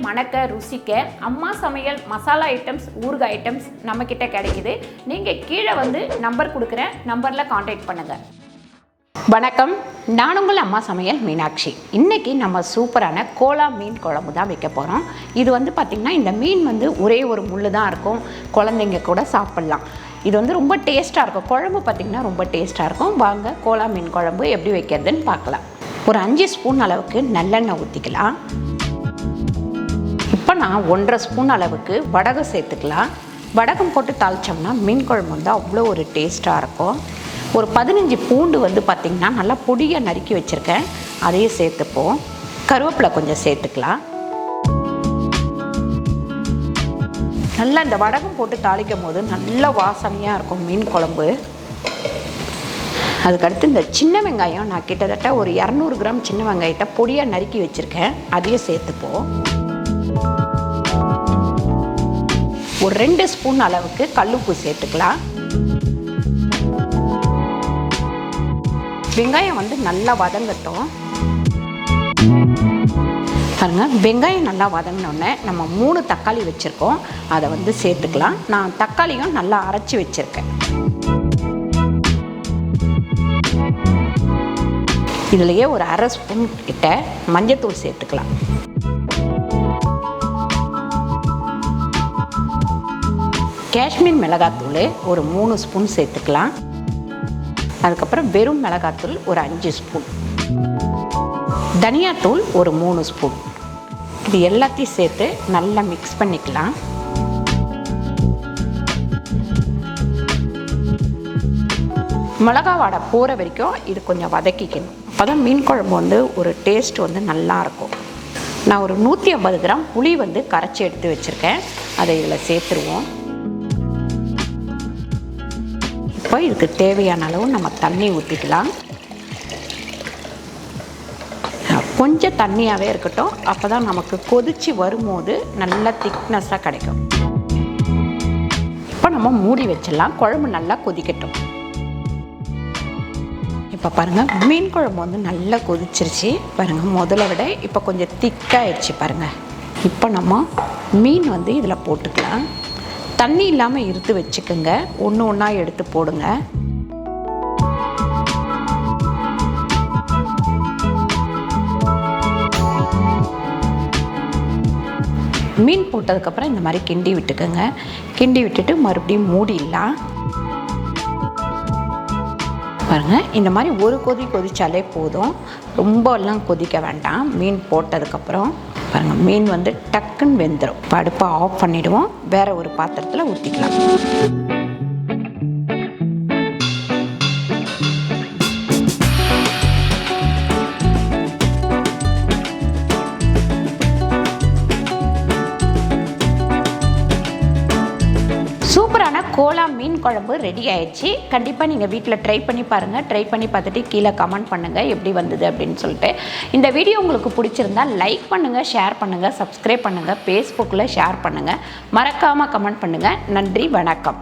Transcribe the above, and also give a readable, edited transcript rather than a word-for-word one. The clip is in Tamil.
மணக்க ருசிக்க அம்மா சமையல் மசாலா ஐட்டம்ஸ் ஊறுகாய் ஐட்டம்ஸ் நம்மக்கிட்ட கிடைக்குது. நீங்கள் கீழே வந்து நம்பர் கொடுக்குறேன், நம்பரில் காண்டாக்ட் பண்ணுங்கள். வணக்கம், நான் உங்கள் அம்மா சமையல் மீனாட்சி. இன்றைக்கி நம்ம சூப்பரான கோலா மீன் குழம்பு தான் வைக்க போகிறோம். இது வந்து பார்த்திங்கன்னா இந்த மீன் வந்து ஒரே ஒரு முள்ளு தான் இருக்கும், குழந்தைங்க கூட சாப்பிட்லாம். இது வந்து ரொம்ப டேஸ்ட்டாக இருக்கும். குழம்பு பார்த்திங்கன்னா ரொம்ப டேஸ்ட்டாக இருக்கும். வாங்க கோலா மீன் குழம்பு எப்படி வைக்கிறதுன்னு பார்க்கலாம். ஒரு 5 ஸ்பூன் அளவுக்கு நல்லெண்ணெய் ஊற்றிக்கலாம். இப்போ நான் 1.5 ஸ்பூன் அளவுக்கு வடகம் சேர்த்துக்கலாம். வடகம் போட்டு தாளித்தோம்னா மீன் குழம்பு வந்து அவ்வளோ ஒரு டேஸ்ட்டாக இருக்கும். ஒரு 15 பூண்டு வந்து பார்த்திங்கன்னா நல்லா பொடியாக நறுக்கி வச்சுருக்கேன், அதையும் சேர்த்துப்போம். கருவேப்பிலை கொஞ்சம் சேர்த்துக்கலாம். நல்லா இந்த வடகம் போட்டு தாளிக்கும் போது நல்ல வாசனையாக இருக்கும் மீன் குழம்பு. அதுக்கடுத்து இந்த சின்ன வெங்காயம் நான் கிட்டத்தட்ட ஒரு 200 கிராம் சின்ன வெங்காயத்தை பொடியாக நறுக்கி வச்சுருக்கேன், அதையும் சேர்த்துப்போம். ஒரு 2 ஸ்பூன் அளவுக்கு கல்லுப்பு சேர்த்துக்கலாம். வெங்காயம் வந்து நல்லா வதங்கட்டும். பாருங்க, வெங்காயம் நல்லா வதங்கினோடனே நம்ம 3 தக்காளி வச்சுருக்கோம், அதை வந்து சேர்த்துக்கலாம். நான் தக்காளியும் நல்லா அரைச்சி வச்சுருக்கேன். இதுலேயே ஒரு 1/2 ஸ்பூன் கிட்ட மஞ்சத்தூள் சேர்த்துக்கலாம். காஷ்மீர் மிளகாத்தூள் ஒரு 3 ஸ்பூன் சேர்த்துக்கலாம். அதுக்கப்புறம் வெறும் மிளகாத்தூள் ஒரு 5 ஸ்பூன், தனியாத்தூள் ஒரு 3 ஸ்பூன். இது எல்லாத்தையும் சேர்த்து நல்லா மிக்ஸ் பண்ணிக்கலாம். மிளகா வாடை போகிற வரைக்கும் இது கொஞ்சம் வதக்கிக்கணும். அப்போ தான் மீன் குழம்பு வந்து ஒரு டேஸ்ட் வந்து நல்லாயிருக்கும். நான் ஒரு 150 கிராம் புளி வந்து கரைச்சி எடுத்து வச்சுருக்கேன், அதை இதில் சேர்த்துருவோம். இப்போ இதுக்கு தேவையான அளவு நம்ம தண்ணி ஊற்றிக்கலாம். கொஞ்சம் தண்ணியாகவே இருக்கட்டும், அப்போ தான் நமக்கு கொதித்து வரும்போது நல்லா திக்னஸாக கிடைக்கும். இப்போ நம்ம மூடி வச்சிடலாம், குழம்பு நல்லா கொதிக்கட்டும். இப்போ பாருங்கள், மீன் குழம்பு வந்து நல்லா கொதிச்சிருச்சு பாருங்கள். முதல்ல விட இப்போ கொஞ்சம் திக்காகிடுச்சு பாருங்கள். இப்போ நம்ம மீன் வந்து இதில் போட்டுக்கலாம். தண்ணி இல்லாமல் இருத்து வச்சுக்கோங்க, ஒன்று ஒன்றா எடுத்து போடுங்க. மீன் போட்டதுக்கப்புறம் இந்த மாதிரி கிண்டி விட்டுக்கோங்க. கிண்டி விட்டுட்டு மறுபடியும் மூடிடலாம். பாருங்கள், இந்த மாதிரி ஒரு கொதி கொதித்தாலே போதும், ரொம்பலாம் கொதிக்க வேண்டாம். மீன் போட்டதுக்கப்புறம் பாருங்கள், மீன் வந்து டக்குன்னு வெந்துடும். இப்போ அடுப்பை ஆஃப் பண்ணிவிடுவோம், வேறு ஒரு பாத்திரத்தில் ஊற்றிக்கலாம். சூப்பரான கோலா மீன் குழம்பு ரெடி ஆயிடுச்சு. கண்டிப்பாக நீங்கள் வீட்டில் ட்ரை பண்ணி பாருங்கள். ட்ரை பண்ணி பார்த்துட்டு கீழே கமெண்ட் பண்ணுங்கள் எப்படி வந்தது அப்படின்னு சொல்லிட்டு. இந்த வீடியோ உங்களுக்கு பிடிச்சிருந்தால் லைக் பண்ணுங்கள், ஷேர் பண்ணுங்கள், சப்ஸ்கிரைப் பண்ணுங்கள், ஃபேஸ்புக்கில் ஷேர் பண்ணுங்கள், மறக்காமல் கமெண்ட் பண்ணுங்கள். நன்றி, வணக்கம்.